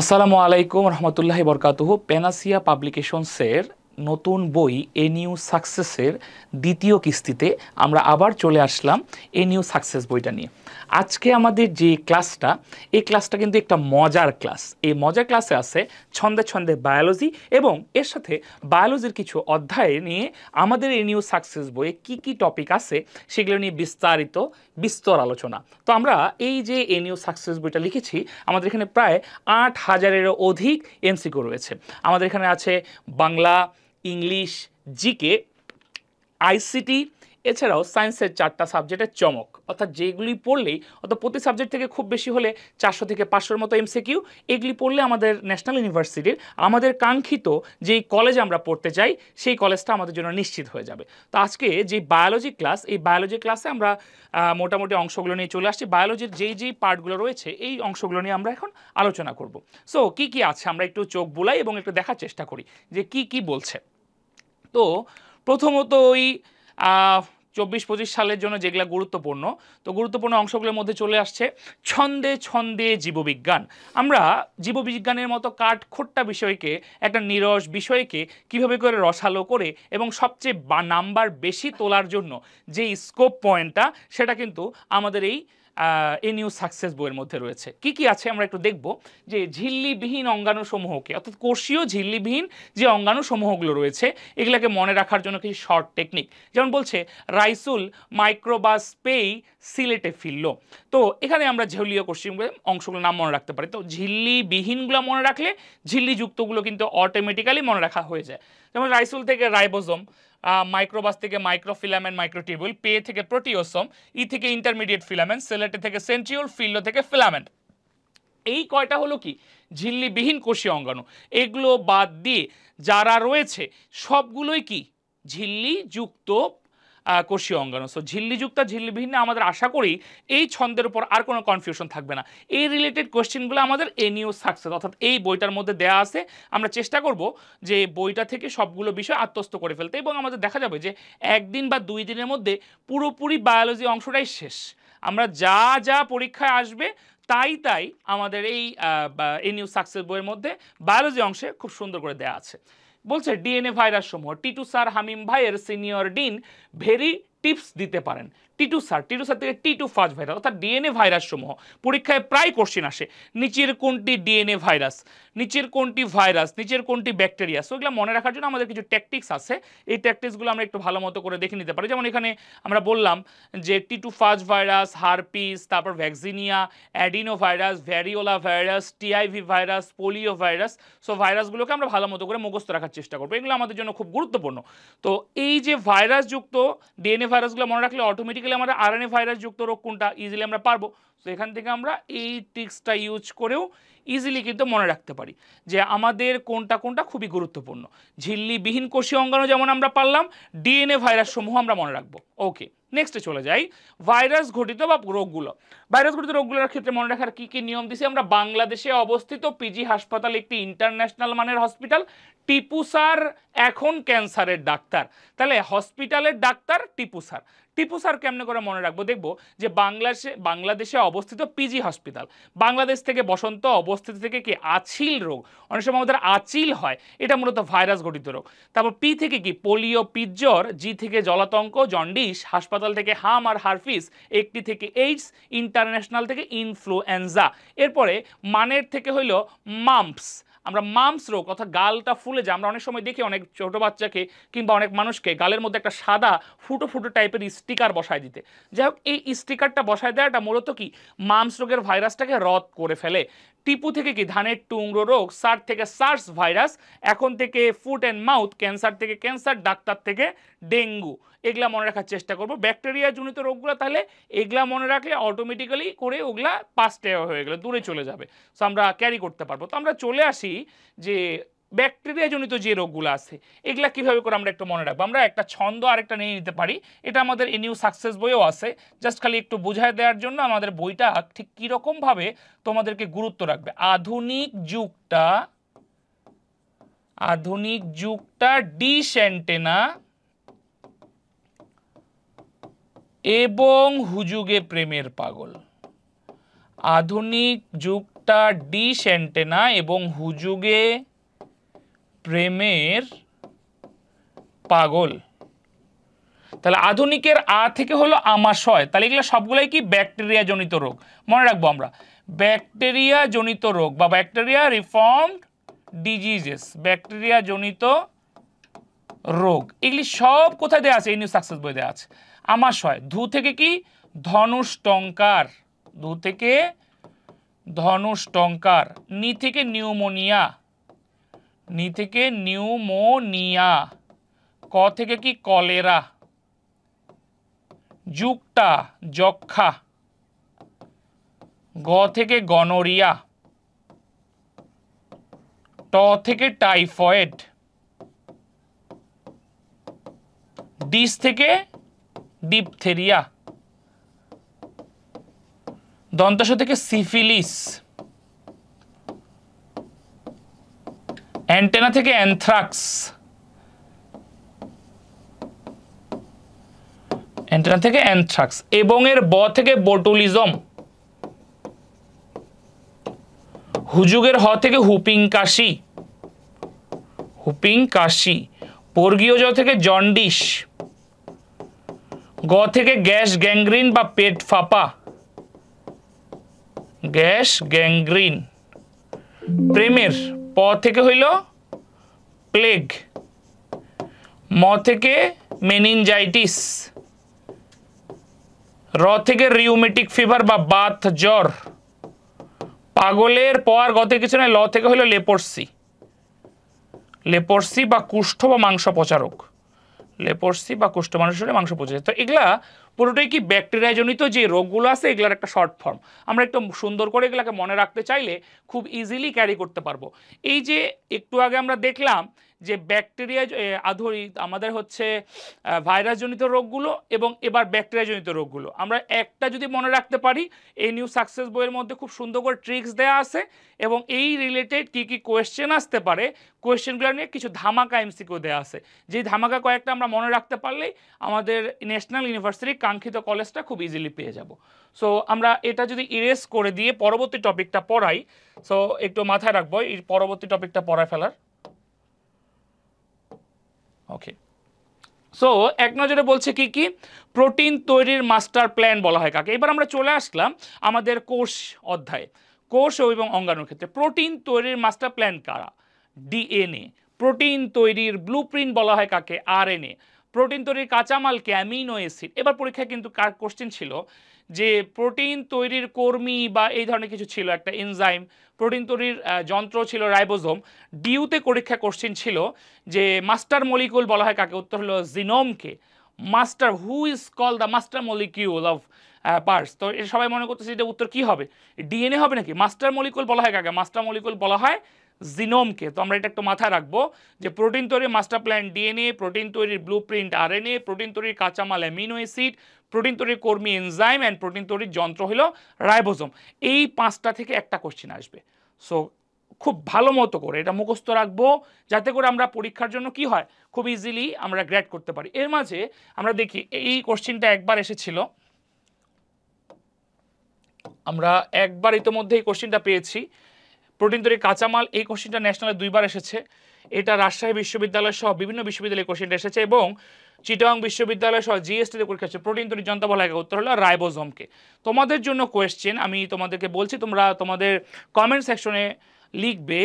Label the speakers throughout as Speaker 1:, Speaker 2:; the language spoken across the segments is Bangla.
Speaker 1: আসসালামু আলাইকুম রহমতুল্লাহি বরকাতুহু। পেনাসিয়া পাবলিকেশনসের নতুন বই এ নিউ সাকসেসের দ্বিতীয় কিস্তিতে আমরা আবার চলে আসলাম এ নিউ সাকসেস বইটা নিয়ে। আজকে আমাদের যে ক্লাসটা, এই ক্লাসটা কিন্তু একটা মজার ক্লাস। এই মজার ক্লাসে আছে ছন্দে ছন্দে বায়োলজি এবং এর সাথে বায়োলজির কিছু অধ্যায় নিয়ে আমাদের এ নিউ সাকসেস বইয়ে কি কি টপিক আছে সেগুলো নিয়ে বিস্তর আলোচনা। তো আমরা এই যে এ নিউ সাকসেস বইটা লিখেছি, আমাদের এখানে প্রায় ৮,০০০-এরও অধিক এমসিকিউ রয়েছে। আমাদের এখানে আছে বাংলা, ইংলিশ, জিকে, আইসিটি, এছাড়াও সায়েন্সের 4টা সাবজেক্টের চমক, অর্থাৎ যেগুলি পড়লেই, অর্থাৎ প্রতি সাবজেক্ট থেকে খুব বেশি হলে 400 থেকে 500-র মতো এমসিকিউ। এগুলি পড়লে আমাদের ন্যাশনাল ইউনিভার্সিটির আমাদের কাঙ্ক্ষিত যেই কলেজে আমরা পড়তে চাই সেই কলেজটা আমাদের জন্য নিশ্চিত হয়ে যাবে। তো আজকে যে বায়োলজি ক্লাস, এই বায়োলজি ক্লাসে আমরা মোটামুটি অংশগুলো নিয়ে চলে আসছি। বায়োলজির যেই পার্টগুলো রয়েছে এই অংশগুলো নিয়ে আমরা এখন আলোচনা করব। সো কি আছে আমরা একটু চোখ বুলাই এবং একটু দেখার চেষ্টা করি যে কি বলছে। তো প্রথমত ওই 24-25 সালের জন্য যেগুলো গুরুত্বপূর্ণ অংশগুলোর মধ্যে চলে আসছে ছন্দে ছন্দে জীববিজ্ঞান। আমরা জীববিজ্ঞানের মতো কাঠখোট্টা বিষয়কে, একটা নিরস বিষয়কে কিভাবে করে রসালো করে এবং সবচেয়ে নাম্বার বেশি তোলার জন্য যে স্কোপ পয়েন্টটা, সেটা কিন্তু আমাদের এই এ নিউ সাকসেস বইয়ের মধ্যে রয়েছে। কি আছে আমরা একটু দেখব। যে ঝিল্লিবিহীন অঙ্গাণুসমূহকে, অর্থাৎ কোষীয় ঝিল্লিবিহীন যে অঙ্গাণুসমূহগুলো রয়েছে এগুলোকে মনে রাখার জন্য কিছু শর্ট টেকনিক, যেমন বলছে রাইসুল মাইক্রোবাস পেই সিলেটে ফিরল। তো এখানে আমরা ঝিল্লীয় কোষীয় অংশগুলোর নাম মনে রাখতে পারি। তো ঝিল্লিবিহীনগুলো মনে রাখলে ঝিল্লিযুক্তগুলো কিন্তু অটোমেটিক্যালি মনে রাখা হয়ে যায়। যেমন রাইসুল থেকে রাইবোজোম, মাইক্রোবাস থেকে মাইক্রোফিলামেন্ট মাইক্রোটিউবুল, পে থেকে প্রোটিওসোম, ই থেকে ইন্টারমিডিয়েট ফিলামেন্ট, সেলেটে থেকে সেন্ট্রিওল, ফিল্লো থেকে ফিলামেন্ট। এই কয়টা হলো কি ঝিল্লিবিহীন কোষীয় অঙ্গাণু। এগুলো বাদ দিয়ে যারা রয়েছে সবগুলোই কি ঝিল্লিযুক্ত কোষীয় অঙ্গাণু। সো ঝিল্লিযুক্ত ঝিল্লিবিহীন আমাদের আশা করি এই ছন্দের উপর আর কোনো কনফিউশন থাকবে না। এই রিলেটেড কোয়েশ্চেনগুলো আমাদের এ নিউ সাকসেস অর্থাৎ এই বইটার মধ্যে দেয়া আছে। আমরা চেষ্টা করব যে বইটা থেকে সবগুলো বিষয় আত্মস্থ করে ফেলতে, এবং আমাদের দেখা যাবে যে 1 দিন বা 2 দিনের মধ্যে পুরোপুরি বায়োলজি অংশটাই শেষ। আমরা যা পরীক্ষায় আসবে তাই আমাদের এই এ নিউ সাকসেস বইয়ের মধ্যে বায়োলজি অংশে খুব সুন্দর করে দেয়া আছে। বলছে ডিএনএ ভাইরাস সমূহ টিটু স্যার হামিম ভাইয়ের সিনিয়র ডিন ভেরি টিপস দিতে পারেন। টিটু স্যার থেকে টিটু ফাজ ভাইরাস, অর্থাৎ ডিএনএ ভাইরাস সমূহ পরীক্ষায় প্রায় কোশ্চেন আসে। নিচের কোনটি ডিএনএ ভাইরাস, নিচের কোনটি ভাইরাস, নিচের কোনটি ব্যাকটেরিয়া। সো এগুলো মনে রাখার জন্য আমাদের কিছু ট্যাকটিক্স আছে। এই ট্যাকটিক্সগুলো আমরা একটু ভালো মতো করে দেখে নিতে পারি। যেমন এখানে আমরা বললাম যে টিটু ফাজ ভাইরাস, হারপিস, তারপর vaccinia, adeno virus, variola virus, TIV virus, polio virus. So ভাইরাসগুলোকে আমরা ভালো মতো করে মুখস্থ রাখার চেষ্টা করবো। এগুলো আমাদের জন্য খুব গুরুত্বপূর্ণ। তো এই যে ভাইরাসযুক্ত ডিএনএ ভাইরাসগুলো মনে রাখলে অটোমেটিক্যালি আমাদের আরএনএ ভাইরাসযুক্ত রোগ কোনটা ইজিলি আমরা পারবো। তো এখান থেকে আমরা এই ট্রিক্সটা ইউজ করেও ইজিলি কিন্তু মনে রাখতে পারি যে আমাদের কোনটা খুবই গুরুত্বপূর্ণ। ঝিল্লিবিহীন কোষীয় অঙ্গাণু যেমন আমরা পারলাম, ডিএনএ ভাইরাস সমূহ আমরা মনে রাখবো। ওকে, নেক্সটে চলে যাই। ভাইরাস ঘটিত বা রোগগুলো, ভাইরাস ঘটিত রোগগুলোর ক্ষেত্রে মনে রাখার কি নিয়ম দিছি আমরা। বাংলাদেশে অবস্থিত পিজি হাসপাতাল একটি ইন্টারন্যাশনাল মানের হসপিটাল। টিপু স্যার এখন ক্যান্সারের ডাক্তার। তাহলে হসপিটালের doctor Tipu sir. Tipu sir কেমনে করে মনে রাখবো, দেখবো যে বাংলাদেশে অবস্থিত পিজি হসপিটাল। বাংলাদেশ থেকে বসন্ত, অবস্থিত থেকে কি আছিল রোগ, অনেক সময় আমাদের আচিল হয়, এটা মূলত ভাইরাস ঘটিত রোগ। তারপর পি থেকে কি পোলিও পিজ্জর, জি থেকে জলাতঙ্ক জন্ডিস, হাসপাতাল থেকে হাম আর হারফিস, একটি থেকে এইডস, ইন্টারন্যাশনাল থেকে ইনফ্লুয়েঞ্জা। এরপরে মানের থেকে হইল মাম্পস। আমরা মাম্পস রোগ অর্থাৎ গালটা ফুলে যায়। আমরা অনেক সময় দেখি অনেক ছোট বাচ্চাকে কিংবা অনেক মানুষকে গালের মধ্যে একটা সাদা ফুটো টাইপের স্টিকার বসায় দিতে। যাই হোক, এই স্টিকারটা বসায় দেওয়াটা মূলত কি মাম্পস রোগের ভাইরাসটাকে রদ করে ফেলে। টিপু থেকে কি ধানের টুংরো রোগ, সার থেকে সার্স ভাইরাস, এখন থেকে ফুট অ্যান্ড মাউথ, ক্যান্সার থেকে ক্যান্সার, ডাক্তার থেকে ডেঙ্গু। এগুলা মনে রাখার চেষ্টা করবো। ব্যাকটেরিয়া জনিত রোগগুলো তাহলে এগুলা মনে রাখলে অটোমেটিক্যালি করে ওগুলা পাস্টে হয়ে গেলে দূরে চলে যাবে। সো আমরা ক্যারি করতে পারবো। তো আমরা চলে আসি যে ব্যাকটেরিয়া জনিত যে রোগগুলো আছে এগুলা কিভাবে করে আমরা একটু মনে রাখবো। আমরা একটা ছন্দ আরেকটা নিয়ে নিতে পারি, এটা আমাদের এ নিউ সাকসেস বইও আছে। জাস্ট খালি একটু বুঝায় দেওয়ার জন্য আমাদের বইটা ঠিক কীরকম ভাবে তোমাদেরকে গুরুত্ব রাখবে। আধুনিক যুগটা ডিশ অ্যান্টেনা এবং হুজুগে প্রেমের পাগল। আধুনিক যুগটা একটা ডিশ অ্যান্টেনা এবং হুজুগে প্রেমের পাগল। তাহলে আধুনিকের আ থেকে হলো আমাশয়, তাহলে এগুলো সবগুলাই কি ব্যাকটেরিয়া জনিত রোগ। মনে রাখবো আমরা ব্যাকটেরিয়া জনিত রোগ বা ব্যাকটেরিয়া রিফর্মড ডিজিজেস, ব্যাকটেরিয়া জনিত রোগ, এগুলি সব কোথায় দেওয়া আছে? এই নিউ সাকসেস বই দেওয়া আছে। আমাশয়, ধু থেকে কি ধনুষ টঙ্কার, ধু থেকে ধনুষ টঙ্কার। নি থেকে নিউমোনিয়া, নি থেকে নিউমোনিয়া। ক থেকে কি কলেরা। যুগটা যক্ষা। গ থেকে গনোরিয়া। ট থেকে টাইফয়েড। ডিস থেকে ডিপথেরিয়া। দন্তাস থেকে সিফিলিস। অ্যান্টেনা থেকে অ্যানথ্রাক্স। অ্যান্টেনা থেকে অ্যানথ্রাক্স। এবং এর ব থেকে বোটুলিজম। হুজুগের হ থেকে হুপিং কাশি, হুপিং কাশি। বর্গীয় জ থেকে জন্ডিস। গ থেকে গ্যাস গ্যাংগ্রিন বা পেট ফাঁপা, গ্যাস গ্যাংগ্রিন। প্রেমের প থেকে হইল প্লেগ। ম থেকে মেনিনজাইটিস। র থেকে রিউমেটিক ফিভার বা বাত জ্বর। পাগলের প আর গ থেকে কিছু নয়, ল থেকে হইল লেপোর্সি, লেপোর্সি বা কুষ্ঠ বা মাংস পচারক, লেপোর্সি বা কুষ্ঠ মানুষের মাংস পচে। তো এগুলা পুরোটাই কি ব্যাকটেরিয়া জনিত যে রোগগুলো আছে এগুলার একটা শর্ট ফর্ম। আমরা একটু সুন্দর করে এগুলাকে মনে রাখতে চাইলে খুব ইজিলি ক্যারি করতে পারবো। এই যে একটু আগে আমরা দেখলাম যে ব্যাকটেরিয়া আমাদের হচ্ছে ভাইরাস জনিত রোগগুলো এবং এবার ব্যাকটেরিয়া জনিত রোগগুলো আমরা একটা যদি মনে রাখতে পারি, এই নিউ সাকসেস বইয়ের মধ্যে খুব সুন্দর করে ট্রিক্স দেওয়া আছে এবং এই রিলেটেড কি কি কোয়েশ্চেন আসতে পারে কোয়েশ্চেনগুলো নিয়ে কিছু ধামাকা এমসিকিউ দেওয়া আছে। যেই ধামাকা কয়েকটা আমরা মনে রাখতে পারলেই আমাদের ন্যাশনাল ইউনিভার্সিটির কাঙ্ক্ষিত কলেজটা খুব ইজিলি পেয়ে যাব। সো আমরা এটা যদি ইরেজ করে দিয়ে পরবর্তী টপিকটা পড়াই, সো একটু মাথায় রাখবো এই পরবর্তী টপিকটা পড়ায় ফেলার। ওকে, সো এক নজরে বলছে কি কি প্রোটিন তৈরির মাস্টার প্ল্যান বলা হয় কাকে। এবার আমরা চলে আসলাম আমাদের কোষ অধ্যায়ে, কোষ এবং অঙ্গাণুর ক্ষেত্রে প্রোটিন তৈরির মাস্টার প্ল্যান কারা? ডিএনএ। প্রোটিন তৈরির ব্লুপ্রিন্ট বলা হয় কাকে? আরএনএ। প্রোটিন তৈরির কাঁচামালকে অ্যামিনো অ্যাসিড। এবার পরীক্ষায় কিন্তু কার কোশ্চেন ছিল যে প্রোটিন তৈরির কর্মী বা এই ধরনের কিছু ছিল একটা এনজাইম, প্রোটিন তৈরির যন্ত্র ছিল রাইবোজোম। ডিউতে পরীক্ষা কোশ্চেন ছিল যে মাস্টার মলিকুল বলা হয় কাকে? উত্তর হলো জিনোমকে। Master, who is call the master molecule of parts. তো এটা সবাই মনে করতেছে এটা উত্তর কি হবে? ডিএনএ হবে নাকি? মাস্টার মলিকুল বলা হয় কাকে? মাস্টার মলিকুল বলা হয় জিনোমকে। তো আমরা এটা একটু মাথায় রাখবো যে প্রোটিন তৈরির মাস্টার প্ল্যান ডিএনএ, প্রোটিন তৈরির ব্লুপ্রিন্ট আরএনএ, প্রোটিন তৈরির কাঁচামাল অ্যামিনো অ্যাসিড, প্রোটিন তৈরির কর্মী এনজাইম অ্যান্ড প্রোটিন তৈরির যন্ত্র হলো রাইবোজোম। এই পাঁচটা থেকে একটা কোশ্চেন আসবে। সো খুব ভালো মতো করে এটা মুখস্থ রাখবো যাতে করে আমরা পরীক্ষার জন্য কি হয় খুব ইজিলি আমরা গ্রেড করতে পারি। এর মাঝে আমরা দেখি এই কোশ্চেনটা একবার এসেছিল, আমরা একবার ইতোমধ্যে এই কোশ্চেনটা পেয়েছি। প্রোটিন তৈরির কাঁচামাল, এই কোশ্চেনটা ন্যাশনালে দুইবার এসেছে। এটা রাজশাহী বিশ্ববিদ্যালয় সহ বিভিন্ন বিশ্ববিদ্যালয়ে কোশ্চেনটা এসেছে এবং চিটাগাং বিশ্ববিদ্যালয় সহ জিএসটিতে পরীক্ষা হচ্ছে। প্রোটিন তৈরির যন্ত্র বলা হয়, উত্তর হলো রাইবোজোমকে। তোমাদের জন্য কোয়েশ্চেন আমি তোমাদেরকে বলছি, তোমরা তোমাদের কমেন্ট সেকশনে লিখবে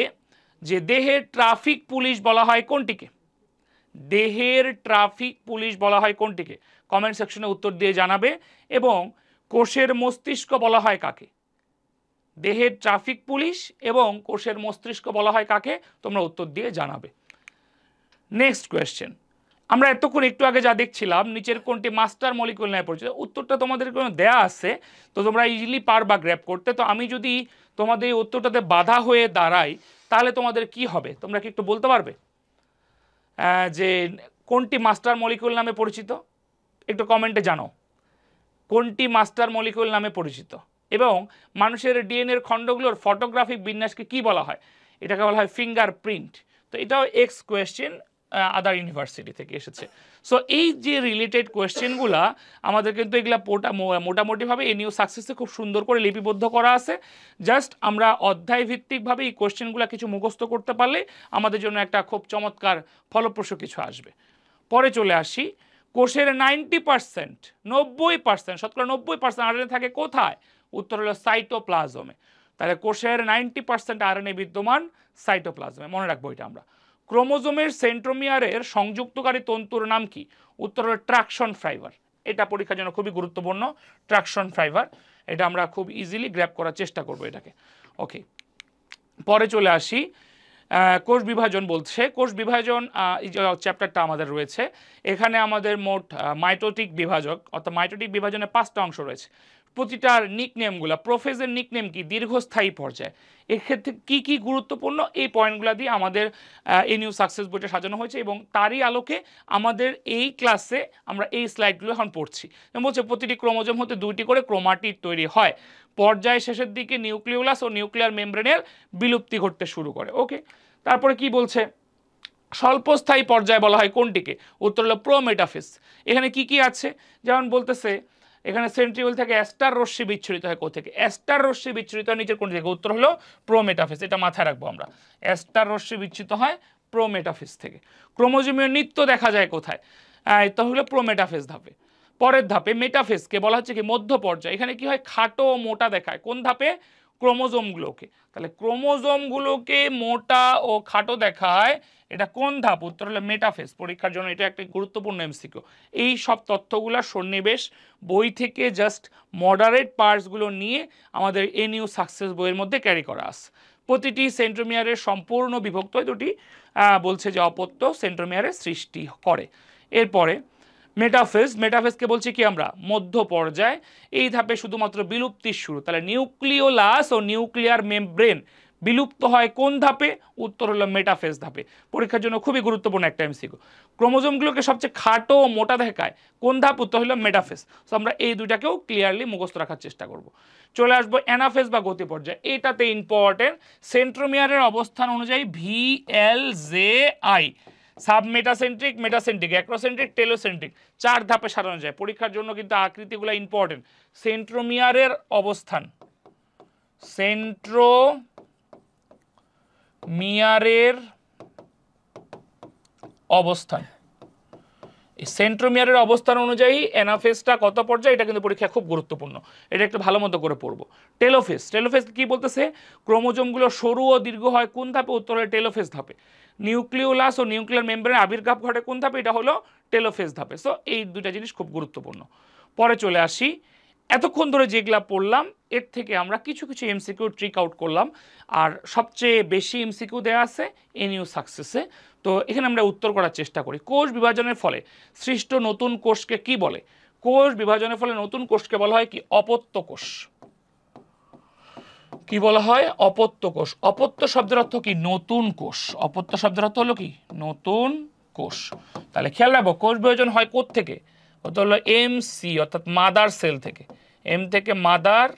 Speaker 1: যে দেহের ট্রাফিক পুলিশ বলা হয় কোনটিকে? দেহের ট্রাফিক পুলিশ বলা হয় কোনটিকে? কমেন্ট সেকশনে উত্তর দিয়ে জানাবে। এবং কোষের মস্তিষ্ক বলা হয় কাকে? দেহের ট্রাফিক পুলিশ এবং কোষের মস্তিষ্ক বলা হয় কাকে? তোমরা উত্তর দিয়ে জানাবে। নেক্সট কোয়েশ্চেন, আমরা এতক্ষণ একটু আগে যা দেখছিলাম নিচের কোনটি মাস্টার মলিকুল নামে পরিচিত, উত্তরটা তোমাদের কোনো দেয়া আছে তো তোমরা ইজিলি পারবা গ্র্যাব করতে। তো আমি যদি তোমাদের এই উত্তরটাতে বাধা হয়ে দাঁড়াই তাহলে তোমাদের কি হবে তোমরা কি একটু বলতে পারবে যে কোনটি মাস্টার মলিকুল নামে পরিচিত? একটু কমেন্টে জানো কোনটি মাস্টার মলিকুল নামে পরিচিত। এবং মানুষের ডিএনএর খণ্ডগুলোর ফটোগ্রাফিক বিন্যাসকে কি বলা হয়? এটাকে বলা হয় ফিঙ্গারপ্রিন্ট। তো এটাও এক্স কোয়েশ্চেন, আদার ইউনিভার্সিটি থেকে এসেছে। সো এই যে রিলেটেড কোয়েশ্চেনগুলা আমাদের কিন্তু এগুলা মোটামুটিভাবে এ নিউ সাকসেসে খুব সুন্দর করে লিপিবদ্ধ করা আছে। জাস্ট আমরা অধ্যায় ভিত্তিকভাবে এই কোয়েশ্চেনগুলো কিছু মুখস্থ করতে পারলে আমাদের জন্য একটা খুব চমৎকার ফলপ্রসূ কিছু আসবে। পরে চলে আসি, কোষের 90%, 90%, শতকরা 90% আরএনএ থাকে কোথায়? উত্তর হলো সাইটোপ্লাজমে। তাহলে কোষের 90% আরএনএ বিদ্যমান সাইটোপ্লাজমে, মনে রাখবো এটা আমরা। ক্রোমোজোমের সেন্ট্রোমিয়ারের সংযুক্তকারী তন্তুর নাম কি? উত্তর হলো ট্রাকশন ফাইবার। এটা পরীক্ষার জন্য খুবই গুরুত্বপূর্ণ, ট্রাকশন ফাইবার। এটা আমরা খুব ইজিলি গ্র্যাব করার চেষ্টা করবো এটাকে। ওকে, পরে চলে আসি, কোষ বিভাজন বলছে। কোষ বিভাজন এই যে চ্যাপ্টারটা আমাদের রয়েছে, এখানে আমাদের মোট মাইটোটিক বিভাজক অর্থাৎ মাইটোটিক বিভাজনে 5টা অংশ রয়েছে। প্রতিটার নিকনেমগুলো, প্রোফেজের নিকনেম কি? দীর্ঘস্থায়ী পর্যায়। এক্ষেত্রে কি কি গুরুত্বপূর্ণ এই পয়েন্টগুলো দিয়ে আমাদের এই নিউ সাকসেস বইটা সাজানো হয়েছে এবং তারই আলোকে আমাদের এই ক্লাসে আমরা এই স্লাইডগুলো এখন পড়ছি। যেমন বলছে প্রতিটি ক্রোমোজোম হতে 2টি করে ক্রোমাটিড তৈরি হয়, পর্যায় শেষের দিকে নিউক্লিওলাস ও নিউক্লিয়ার মেমব্রেনের বিলুপ্তি ঘটতে শুরু করে। ওকে, তারপরে কি বলছে? স্বল্পস্থায়ী পর্যায় বলা হয় কোনটিকে? উত্তর হলো প্রোমেটাফেজ। এখানে কি কি আছে? যেমন বলতেছে এখানে সেন্ট্রিওল থেকে অ্যাস্টার রশ্মি বিচ্ছুরিত হয় কোথা থেকে? অ্যাস্টার রশ্মি বিচ্ছুরিত হয় নিচের কোনটি থেকে? উত্তর হলো প্রোমেটাফেজ। এটা মাথায় রাখবো আমরা, অ্যাস্টার রশ্মি বিচ্ছুরিত হয় প্রোমেটাফেজ থেকে। ক্রোমোজোমীয় নৃত্য দেখা যায় কোথায়? এটা হলো প্রোমেটাফেজ ধাপে। পরের ধাপে মেটাফেজকে বলা হচ্ছে কি মধ্য পর্যায়। এখানে কি হয়? খাটো ও মোটা দেখায়। কোন ধাপে? ক্রোমোজোমগুলোকে। তাহলে ক্রোমোজোমগুলোকে মোটা ও খাটো দেখায়, এটা কোন ধাপ? উত্তর হলো মেটাফেজ। পরীক্ষার জন্য এটা একটা গুরুত্বপূর্ণ এমসিকিউ। এই সব তথ্যগুলো সন্নিবেশ বই থেকে জাস্ট মডারেট পার্টসগুলো নিয়ে আমাদের এ নিউ সাকসেস বইয়ের মধ্যে ক্যারি করা আছে। প্রতিটি সেন্ট্রোমিয়ারের সম্পূর্ণ বিভক্ত হয় দুটি, বলছে যে অপত্য সেন্ট্রোমিয়ারের সৃষ্টি করে। এরপরে মেটাফেজ, মেটাফেজকে বলছি কি আমরা? মধ্য পর্যায়। এই ধাপে শুধুমাত্র বিলুপ্তির শুরু। তাহলে নিউক্লিওলাস ও নিউক্লিয়ার মেমব্রেন বিলুপ্ত হয় কোন ধাপে? উত্তর হলো মেটাফেজ ধাপে। পরীক্ষার জন্য খুবই গুরুত্বপূর্ণ একটা এমসিকিউ। ক্রোমোজোমগুলোকে সবচেয়ে খাটো ও মোটা দেখায় কোন ধাপ? উত্তর হলো মেটাফেজ। সো আমরা এই দুইটাকেও ক্লিয়ারলি মুখস্থ রাখার চেষ্টা করব। চলে আসবো অ্যানাফেজ বা গতি পর্যায়। এটাতে ইম্পর্টেন্ট, সেন্ট্রোমিয়ারের অবস্থান অনুযায়ী VLJI, submetacentric, metacentric, acrocentric, telocentric 4 ধাপে সাজানো যায়। পরীক্ষার জন্য কিন্তু আকৃতিগুলো ইম্পর্টেন্ট। সেন্ট্রোমিয়ারের অবস্থান, সেন্ট্রোমিয়ারের অবস্থান, এই সেন্ট্রোমিয়ারের অবস্থান অনুযায়ী অ্যানাফেজটা কত পর্যায়ে, এটা কিন্তু পরীক্ষা খুব গুরুত্বপূর্ণ। এটা একটু ভালো মতো করে পড়বো। টেলোফেজ, টেলোফেজ কি বলতেছে? ক্রোমোজোমগুলো সরু ও দীর্ঘ হয় কোন ধাপে? উত্তর হলো টেলোফেজ ধাপে। নিউক্লিওলাস ও নিউক্লিয়ার মেমব্রেনের আবির্ভাব ঘটে কোন ধাপে? এটা হলো টেলোফেজ ধাপে। সো এই দুটা জিনিস খুব গুরুত্বপূর্ণ। পরে চলে আসি, এতক্ষণ ধরে যেগুলা পড়লাম এর থেকে আমরা কিছু কিছু এমসিকিউ ট্রিক আউট করলাম, আর সবচেয়ে বেশি এমসিকিউ দেওয়া আছে এ নিউ সাকসেসে। তো এখানে আমরা উত্তর করার চেষ্টা করি। কোষ বিভাজনের ফলে সৃষ্ট নতুন কোষকে কি বলে? কোষ বিভাজনের ফলে নতুন কোষকে বলা হয় কি? অপত্য কোষ। কি বলা হয়? অপত্য কোষ। অপত্য শব্দের অর্থ কি? নতুন কোষ। অপত্য শব্দের অর্থ হলো কি? নতুন কোষ। তাহলে খেয়াল রাখবো, কোষ বিভাজন হয় কোত্থেকে? ওটা হলো MC অর্থাৎ মাদার সেল থেকে। M থেকে মাদার,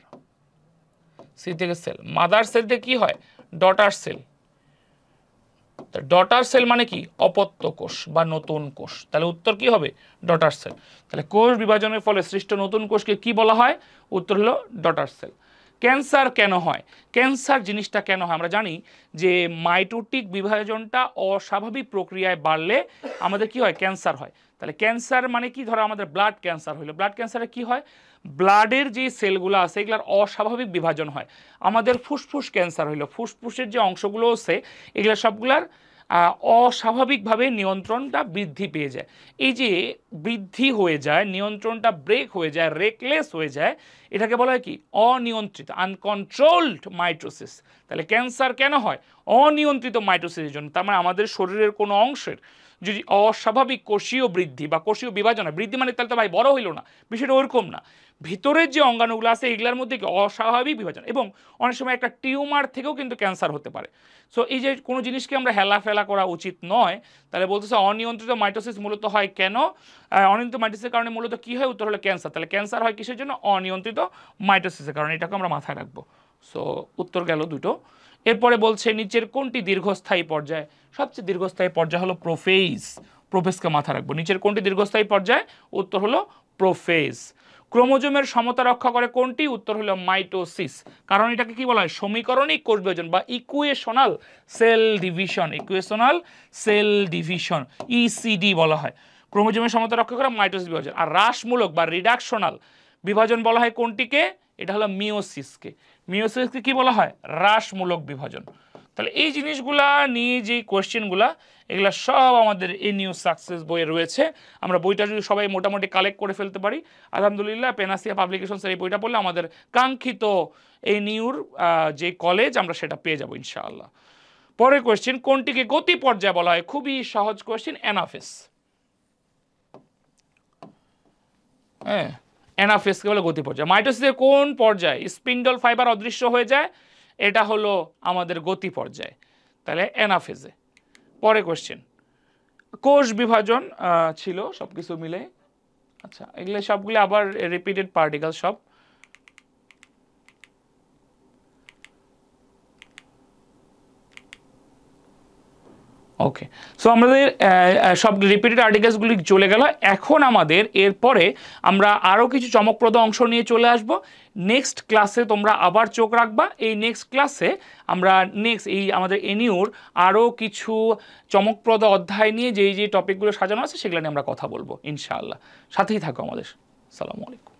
Speaker 1: C থেকে সেল। মাদার সেল থেকে কি হয়? Daughter cell. ডটার সেল মানে কি? অপত্য কোষ বা নতুন কোষ। তাহলে উত্তর কি হবে? Daughter cell. তাহলে কোষ বিভাজনের ফলে সৃষ্ট নতুন কোষকে কি বলা হয়? উত্তর হলো ডটার সেল। ক্যান্সার কেন হয়? ক্যান্সার জিনিসটা কেন হয়? আমরা জানি যে মাইটোটিক বিভাজনটা অস্বাভাবিক প্রক্রিয়ায় বাড়লে আমাদের কি হয়? ক্যান্সার হয়। তাহলে ক্যান্সার মানে কি? ধরো আমাদের ব্লাড ক্যান্সার হলো, ব্লাড ক্যান্সারে কি হয়? ব্লাডের যে সেলগুলো আছে এগুলার অস্বাভাবিক বিভাজন হয়। আমাদের ফুসফুস ক্যান্সার হইলো, ফুসফুসের যে অংশগুলো আছে এগুলো সবগুলার অস্বাভাবিকভাবে নিয়ন্ত্রণটা বৃদ্ধি পেয়ে যায়। এই যে বৃদ্ধি হয়ে যায়, নিয়ন্ত্রণটা ব্রেক হয়ে যায়, রেকলেস হয়ে যায়, এটাকে বলা হয় কি? অনিয়ন্ত্রিত, আনকন্ট্রোলড মাইটোসিস। তাহলে ক্যান্সার কেন হয়? অনিয়ন্ত্রিত মাইটোসিসের জন্য। তার মানে আমাদের শরীরের কোনো অংশের যদি অস্বাভাবিক কোষীয় বৃদ্ধি বা কোষীয় বিভাজন হয়, বৃদ্ধি মানে তাহলে তো ভাই বড় হইল না, বিষয়টা ওরকম না। ভিতরের যে অঙ্গাণুগুলো আছে এগুলোর মধ্যে কি? অস্বাভাবিক বিভাজন। এবং অনেক সময় একটা টিউমার থেকেও কিন্তু ক্যান্সার হতে পারে। সো এই যে কোনো জিনিসকে আমরা হেলাফেলা করা উচিত নয়। তাহলে বলতেছে অনিয়ন্ত্রিত মাইটোসিস মূলত হয় কেন? অনিয়ন্ত্রিত মাইটোসিসের কারণে মূলত কি হয়? উত্তর হলো ক্যান্সার। তাহলে ক্যান্সার হয় কিসের জন্য? অনিয়ন্ত্রিত মাইটোসিসের কারণে। এটাকে আমরা মাথায় রাখবো। সো উত্তর গেল দুটো। এরপরে বলছে নিচের কোনটি দীর্ঘস্থায়ী পর্যায়? সবচেয়ে দীর্ঘস্থায়ী পর্যায় হলো প্রোফেজ। প্রোফেজকে মাথা রাখবো। নিচের কোনটি দীর্ঘস্থায়ী পর্যায়? উত্তর হলো প্রোফেজ। ক্রোমোজোমের সমতা রক্ষা করে কোনটি? উত্তর হলো মাইটোসিস। কারণ এটাকে কি বলা হয়? সমীকরণিক কোষ বিভাজন বা equational cell division. Equational cell division, ECD বলা হয়। ক্রোমোজোমের সমতা রক্ষা করে মাইটোসিস বিভাজন। আর হ্রাসমূলক বা রিডাকশনাল বিভাজন বলা হয় কোনটিকে? এটা হলো মিওসিসকে। মিওসিসকে কি বলা হয়? হ্রাসমূলক বিভাজন। তাহলে এই জিনিসগুলা নিয়ে যে কোয়েশ্চেনগুলা, এগুলা সব আমাদের এনিউ সাকসেস বইয়ে রয়েছে। আমরা বইটা যদি সবাই মোটামুটি কালেক্ট করে ফেলতে পারি, আলহামদুলিল্লাহ প্যানাসিয়া পাবলিকেশনসের এই বইটা পড়লে আমাদের কাঙ্ক্ষিত এনিউর যে কলেজ আমরা সেটা পেয়ে যাবো ইনশাআল্লাহ। পরের কোয়েশ্চেন, কোনটিকে গতি পর্যায় বলা হয়? খুবই সহজ কোয়েশ্চেন, অ্যানাফেজ। হ্যাঁ, অ্যানাফেজকে বলে গতি পর্যায়। মাইটোসিসের কোন পর্যায়ে স্পিন্ডল ফাইবার অদৃশ্য হয়ে যায়? এটা হলো আমাদের গতি পর্যায়। তাহলে অ্যানাফেজে। পরে কোশ্চেন, কোষ বিভাজন ছিল সবকিছু মিলে। আচ্ছা, এগুলো সবগুলো আবার রিপিটেড পার্টিকেল সব। ওকে, সো আমাদের সব রিপিটেড আর্টিকেলসগুলি চলে গেল। এখন আমাদের এরপরে আমরা আরও কিছু চমকপ্রদ অংশ নিয়ে চলে আসব। নেক্সট ক্লাসে তোমরা আবার চোখ রাখবা। এই নেক্সট ক্লাসে আমরা এই আমাদের এনিউর আরও কিছু চমকপ্রদ অধ্যায় নিয়ে যেই টপিকগুলো সাজানো আছে সেগুলো নিয়ে আমরা কথা বলবো ইনশাআল্লাহ। সাথেই থাকো আমাদের। আসসালামু আলাইকুম।